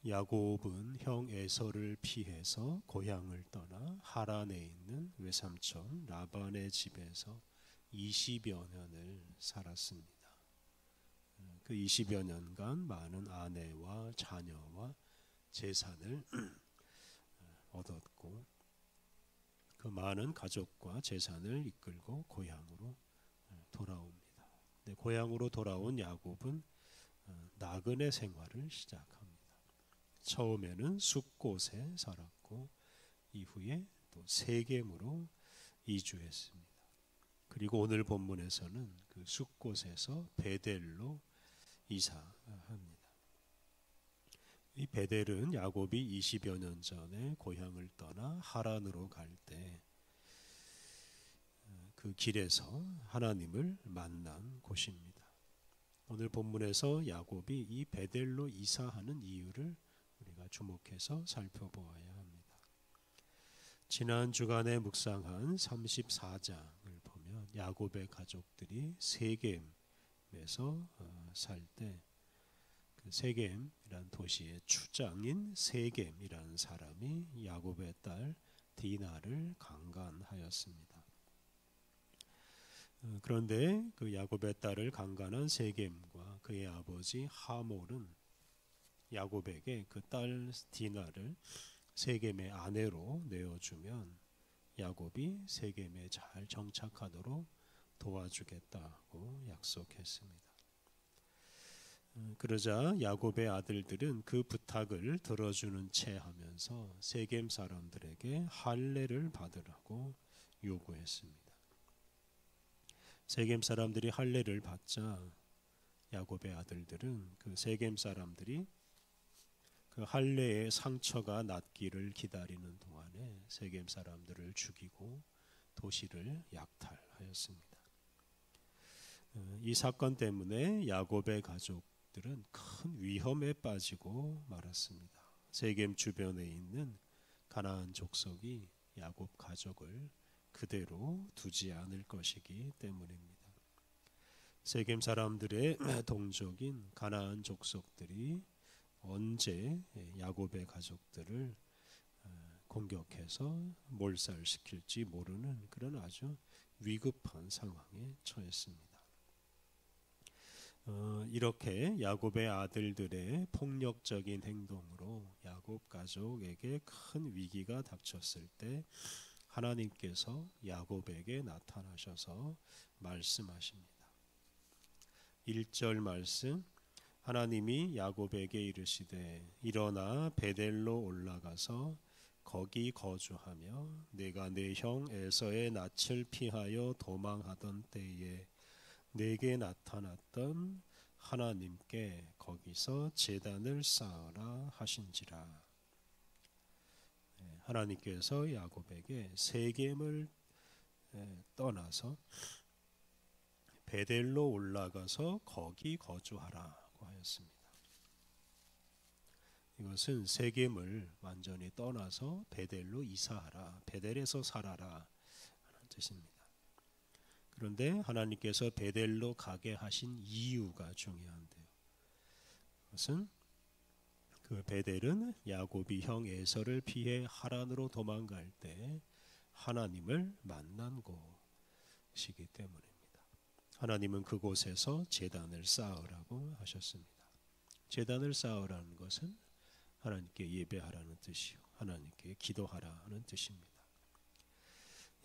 야곱은 형 에서를 피해서 고향을 떠나 하란에 있는 외삼촌 라반의 집에서 20여 년을 살았습니다. 그 20여 년간 많은 아내와 자녀와 재산을 얻었고 그 많은 가족과 재산을 이끌고 고향으로 돌아옵니다. 고향으로 돌아온 야곱은 나그네 생활을 시작합니다. 처음에는 숫곳에 살았고 이후에 또 세겜으로 이주했습니다. 그리고 오늘 본문에서는 그 숫곳에서 베델로 이사합니다. 이 베델은 야곱이 20여 년 전에 고향을 떠나 하란으로 갈 때 그 길에서 하나님을 만난 곳입니다. 오늘 본문에서 야곱이 이 베델로 이사하는 이유를 우리가 주목해서 살펴보아야 합니다. 지난 주간에 묵상한 34장을 보면 야곱의 가족들이 세겜에서 살 때 그 세겜이란 도시의 추장인 세겜이라는 사람이 야곱의 딸 디나를 강간하였습니다. 그런데 그 야곱의 딸을 강간한 세겜과 그의 아버지 하몰은 야곱에게 그 딸 디나를 세겜의 아내로 내어주면 야곱이 세겜에 잘 정착하도록 도와주겠다고 약속했습니다. 그러자 야곱의 아들들은 그 부탁을 들어주는 채 하면서 세겜 사람들에게 할례를 받으라고 요구했습니다. 세겜 사람들이 할례를 받자 야곱의 아들들은 그 세겜 사람들이 그 할례의 상처가 낫기를 기다리는 동안에 세겜 사람들을 죽이고 도시를 약탈하였습니다. 이 사건 때문에 야곱의 가족들은 큰 위험에 빠지고 말았습니다. 세겜 주변에 있는 가나안 족속이 야곱 가족을 그대로 두지 않을 것이기 때문입니다. 세겜 사람들의 동족인 가나안 족속들이 언제 야곱의 가족들을 공격해서 몰살시킬지 모르는 그런 아주 위급한 상황에 처했습니다. 이렇게 야곱의 아들들의 폭력적인 행동으로 야곱 가족에게 큰 위기가 닥쳤을 때 하나님께서 야곱에게 나타나셔서 말씀하십니다. 1절 말씀, 하나님이 야곱에게 이르시되 일어나 베델로 올라가서 거기 거주하며 내가 내 형 에서의 낯을 피하여 도망하던 때에 내게 나타났던 하나님께 거기서 제단을 쌓으라 하신지라. 하나님께서 야곱에게 세겜을 떠나서 베델로 올라가서 거기 거주하라고 하였습니다. 이것은 세겜을 완전히 떠나서 베델로 이사하라, 베델에서 살아라 하는 뜻입니다. 그런데 하나님께서 베델로 가게 하신 이유가 중요한데요. 그것은 그 베델은 야곱이 형 에서를 피해 하란으로 도망갈 때 하나님을 만난 곳이기 때문입니다. 하나님은 그곳에서 제단을 쌓으라고 하셨습니다. 제단을 쌓으라는 것은 하나님께 예배하라는 뜻이요, 하나님께 기도하라는 뜻입니다.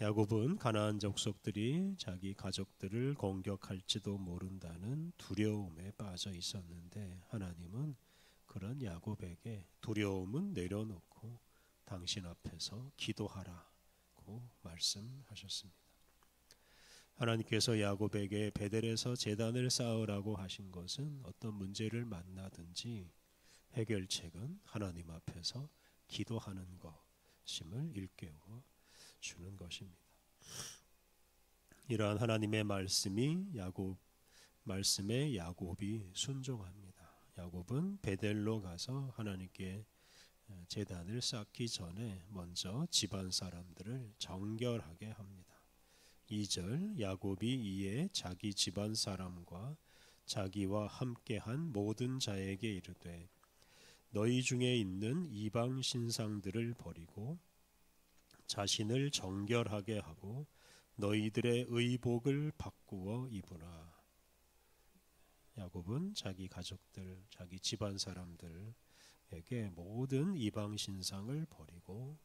야곱은 가나안 족속들이 자기 가족들을 공격할지도 모른다는 두려움에 빠져 있었는데 하나님은 그런 야곱에게 두려움은 내려놓고 당신 앞에서 기도하라고 말씀하셨습니다. 하나님께서 야곱에게 베델에서 제단을 쌓으라고 하신 것은 어떤 문제를 만나든지 해결책은 하나님 앞에서 기도하는 것임을 일깨워 주는 것입니다. 이러한 하나님의 말씀에 야곱이 순종합니다. 야곱은 베델로 가서 하나님께 제단을 쌓기 전에 먼저 집안 사람들을 정결하게 합니다. 2절, 야곱이 이에 자기 집안 사람과 자기와 함께한 모든 자에게 이르되 너희 중에 있는 이방 신상들을 버리고 자신을 정결하게 하고 너희들의 의복을 바꾸어 입으라. 야곱은 자기 가족들, 자기 집안 사람들에게 모든 이방 신상을 버리고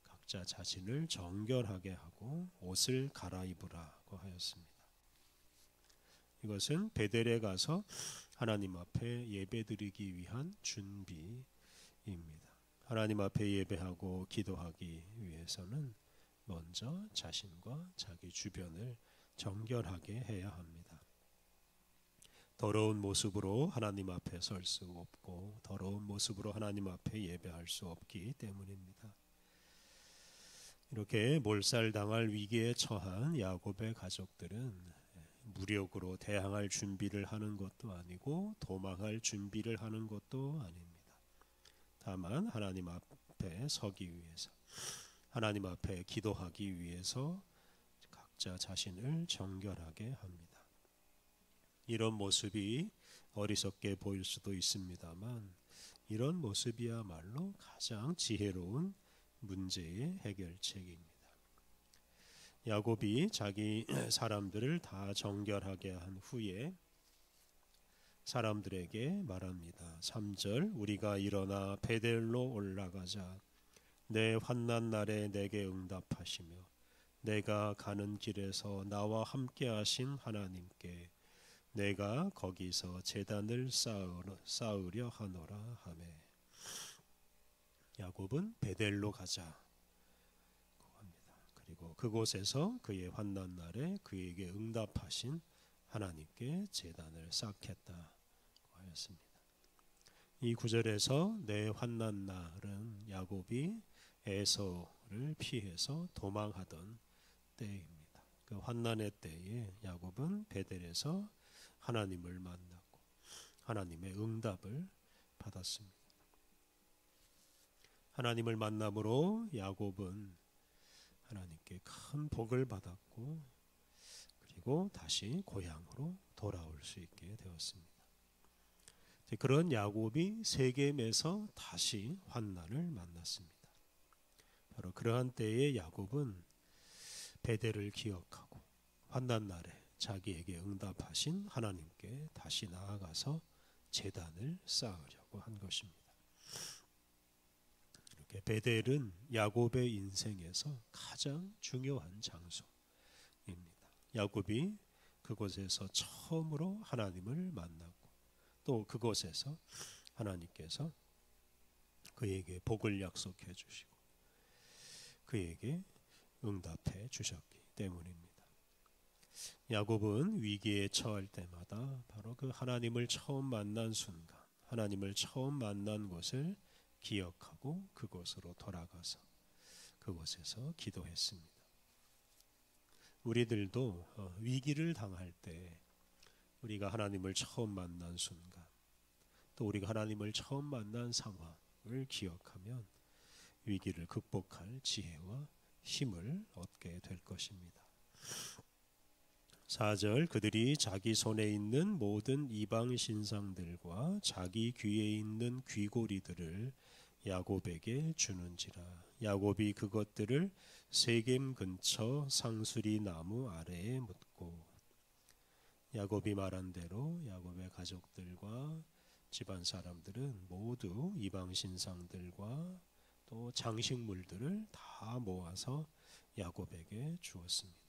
각자 자신을 정결하게 하고 옷을 갈아입으라고 하였습니다. 이것은 베델에 가서 하나님 앞에 예배드리기 위한 준비입니다. 하나님 앞에 예배하고 기도하기 위해서는 먼저 자신과 자기 주변을 정결하게 해야 합니다. 더러운 모습으로 하나님 앞에 설 수 없고 더러운 모습으로 하나님 앞에 예배할 수 없기 때문입니다. 이렇게 몰살당할 위기에 처한 야곱의 가족들은 무력으로 대항할 준비를 하는 것도 아니고 도망할 준비를 하는 것도 아닙니다. 다만 하나님 앞에 서기 위해서, 하나님 앞에 기도하기 위해서 각자 자신을 정결하게 합니다. 이런 모습이 어리석게 보일 수도 있습니다만 이런 모습이야말로 가장 지혜로운 문제의 해결책입니다. 야곱이 자기 사람들을 다 정결하게 한 후에 사람들에게 말합니다. 3절 우리가 일어나 베델로 올라가자. 내 환난 날에 내게 응답하시며 내가 가는 길에서 나와 함께 하신 하나님께 내가 거기서 제단을 쌓으려 하노라 하매. 야곱은 베델로 가자. 그리고 그곳에서 그의 환난 날에 그에게 응답하신 하나님께 제단을 쌓겠다 하였습니다. 이 구절에서 내 환난 날은 야곱이 에서를 피해서 도망하던 때입니다. 그 환난의 때에 야곱은 베델에서 하나님을 만났고 하나님의 응답을 받았습니다. 하나님을 만남으로 야곱은 하나님께 큰 복을 받았고 그리고 다시 고향으로 돌아올 수 있게 되었습니다. 그런 야곱이 세겜에서 다시 환난을 만났습니다. 바로 그러한 때에 야곱은 베델을 기억하고 환난 날에 자기에게 응답하신 하나님께 다시 나아가서 제단을 쌓으려고 한 것입니다. 이렇게 베델은 야곱의 인생에서 가장 중요한 장소입니다. 야곱이 그곳에서 처음으로 하나님을 만났고 또 그곳에서 하나님께서 그에게 복을 약속해 주시고 그에게 응답해 주셨기 때문입니다. 야곱은 위기에 처할 때마다 바로 그 하나님을 처음 만난 순간, 하나님을 처음 만난 곳을 기억하고 그곳으로 돌아가서 그곳에서 기도했습니다. 우리들도 위기를 당할 때 우리가 하나님을 처음 만난 순간 또 우리가 하나님을 처음 만난 상황을 기억하면 위기를 극복할 지혜와 힘을 얻게 될 것입니다. 4절 그들이 자기 손에 있는 모든 이방 신상들과 자기 귀에 있는 귀고리들을 야곱에게 주는지라. 야곱이 그것들을 세겜 근처 상수리 나무 아래에 묻고. 야곱이 말한 대로 야곱의 가족들과 집안 사람들은 모두 이방 신상들과 또 장식물들을 다 모아서 야곱에게 주었습니다.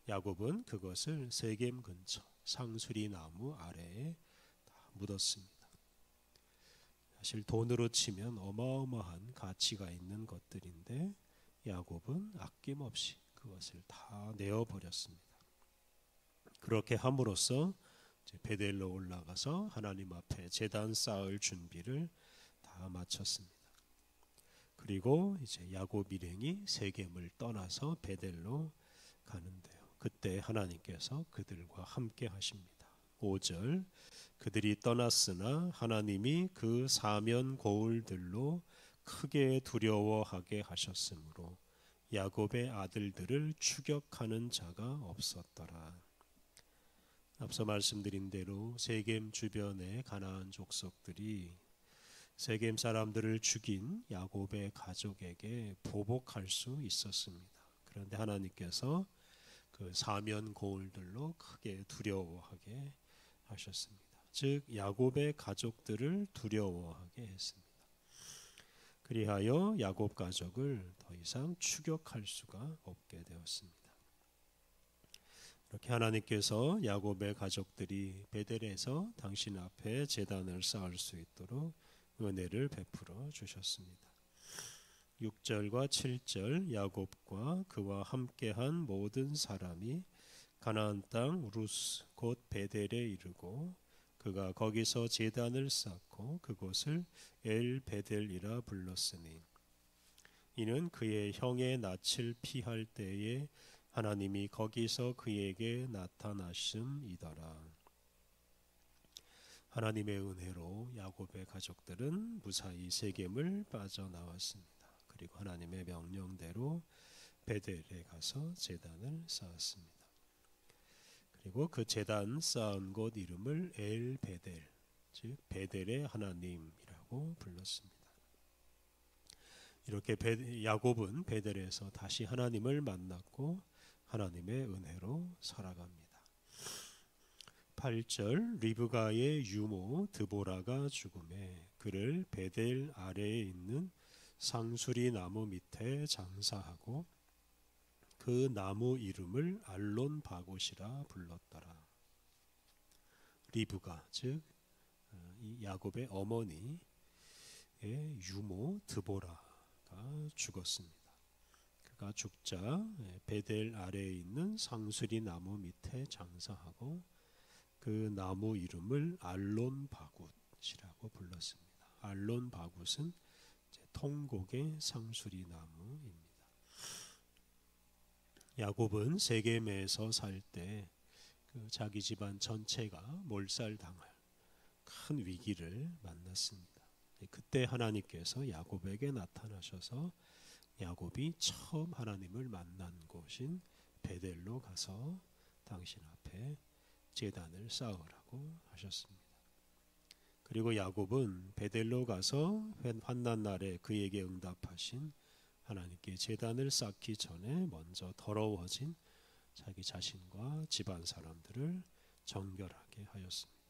야곱은 그것을 세겜 근처 상수리 나무 아래에 다 묻었습니다. 사실 돈으로 치면 어마어마한 가치가 있는 것들인데 야곱은 아낌없이 그것을 다 내어버렸습니다. 그렇게 함으로써 베델로 올라가서 하나님 앞에 제단 쌓을 준비를 다 마쳤습니다. 그리고 이제 야곱 일행이 세겜을 떠나서 베델로 가는데요. 그때 하나님께서 그들과 함께 하십니다. 5절 그들이 떠났으나 하나님이 그 사면 고울들로 크게 두려워하게 하셨으므로 야곱의 아들들을 추격하는 자가 없었더라. 앞서 말씀드린 대로 세겜 주변의 가나안 족속들이 세겜 사람들을 죽인 야곱의 가족에게 보복할 수 있었습니다. 그런데 하나님께서 그 사면 거울들로 크게 두려워하게 하셨습니다. 즉 야곱의 가족들을 두려워하게 했습니다. 그리하여 야곱 가족을 더 이상 추격할 수가 없게 되었습니다. 이렇게 하나님께서 야곱의 가족들이 베델에서 당신 앞에 제단을 쌓을 수 있도록 은혜를 베풀어 주셨습니다. 6절과 7절 야곱과 그와 함께한 모든 사람이 가나안 땅 루스 곧 베델에 이르고 그가 거기서 제단을 쌓고 그곳을 엘 베델이라 불렀으니 이는 그의 형의 낯을 피할 때에 하나님이 거기서 그에게 나타나심이더라. 하나님의 은혜로 야곱의 가족들은 무사히 세겜을 빠져나왔습니다. 그리고 하나님의 명령대로 베델에 가서 제단을 쌓았습니다. 그리고 그 제단 쌓은 곳 이름을 엘 베델, 즉 베델의 하나님이라고 불렀습니다. 이렇게 야곱은 베델에서 다시 하나님을 만났고 하나님의 은혜로 살아갑니다. 8절 리브가의 유모 드보라가 죽음에 그를 베델 아래에 있는 상수리 나무 밑에 장사하고 그 나무 이름을 알론 바곳이라 불렀더라. 리브가 즉 이 야곱의 어머니의 유모 드보라가 죽었습니다. 그가 죽자 베델 아래에 있는 상수리 나무 밑에 장사하고 그 나무 이름을 알론 바굿이라고 불렀습니다. 알론 바굿은 통곡의 상수리 나무입니다. 야곱은 세겜에서 살 때 그 자기 집안 전체가 몰살당할 큰 위기를 만났습니다. 그때 하나님께서 야곱에게 나타나셔서 야곱이 처음 하나님을 만난 곳인 베델로 가서 당신 앞에 제단을 쌓으라고 하셨습니다. 그리고 야곱은 베델로 가서 환난 날에 그에게 응답하신 하나님께 제단을 쌓기 전에 먼저 더러워진 자기 자신과 집안 사람들을 정결하게 하였습니다.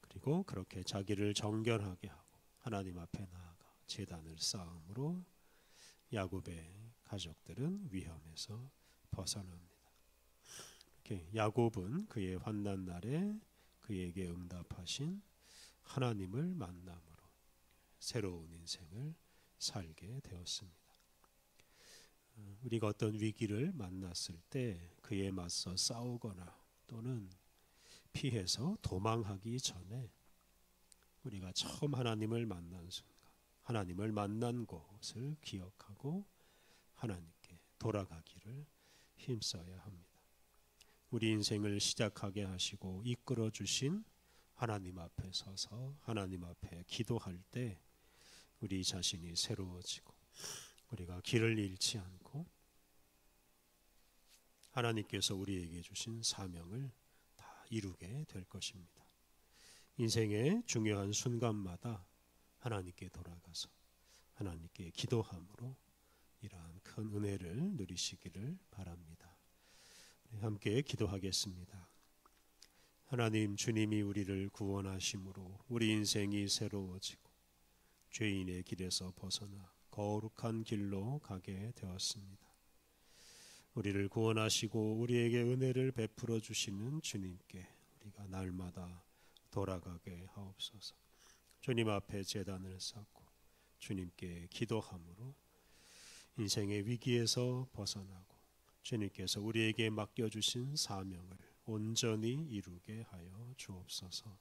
그리고 그렇게 자기를 정결하게 하고 하나님 앞에 나아가 제단을 쌓음으로 야곱의 가족들은 위험에서 벗어납니다. 이렇게 야곱은 그의 환난 날에 그에게 응답하신 하나님을 만남으로 새로운 인생을 살게 되었습니다. 우리가 어떤 위기를 만났을 때 그에 맞서 싸우거나 또는 피해서 도망하기 전에 우리가 처음 하나님을 만난 순간 하나님을 만난 곳을 기억하고 하나님께 돌아가기를 힘써야 합니다. 우리 인생을 시작하게 하시고 이끌어 주신 하나님 앞에 서서 하나님 앞에 기도할 때 우리 자신이 새로워지고 우리가 길을 잃지 않고 하나님께서 우리에게 주신 사명을 다 이루게 될 것입니다. 인생의 중요한 순간마다 하나님께 돌아가서 하나님께 기도함으로 이러한 큰 은혜를 누리시기를 바랍니다. 함께 기도하겠습니다. 하나님, 주님이 우리를 구원하심으로 우리 인생이 새로워지고 죄인의 길에서 벗어나 거룩한 길로 가게 되었습니다. 우리를 구원하시고 우리에게 은혜를 베풀어 주시는 주님께 우리가 날마다 돌아가게 하옵소서. 주님 앞에 제단을 쌓고 주님께 기도함으로 인생의 위기에서 벗어나고 주님께서 우리에게 맡겨주신 사명을 온전히 이루게 하여 주옵소서.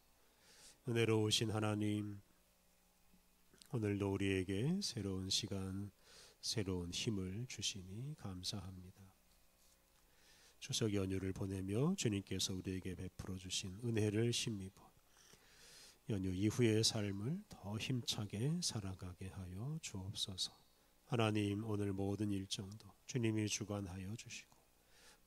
은혜로우신 하나님, 오늘도 우리에게 새로운 시간, 새로운 힘을 주시니 감사합니다. 추석 연휴를 보내며 주님께서 우리에게 베풀어 주신 은혜를 힘입어 연휴 이후의 삶을 더 힘차게 살아가게 하여 주옵소서. 하나님, 오늘 모든 일정도 주님이 주관하여 주시고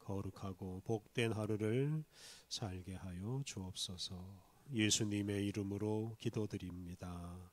거룩하고 복된 하루를 살게 하여 주옵소서. 예수님의 이름으로 기도드립니다.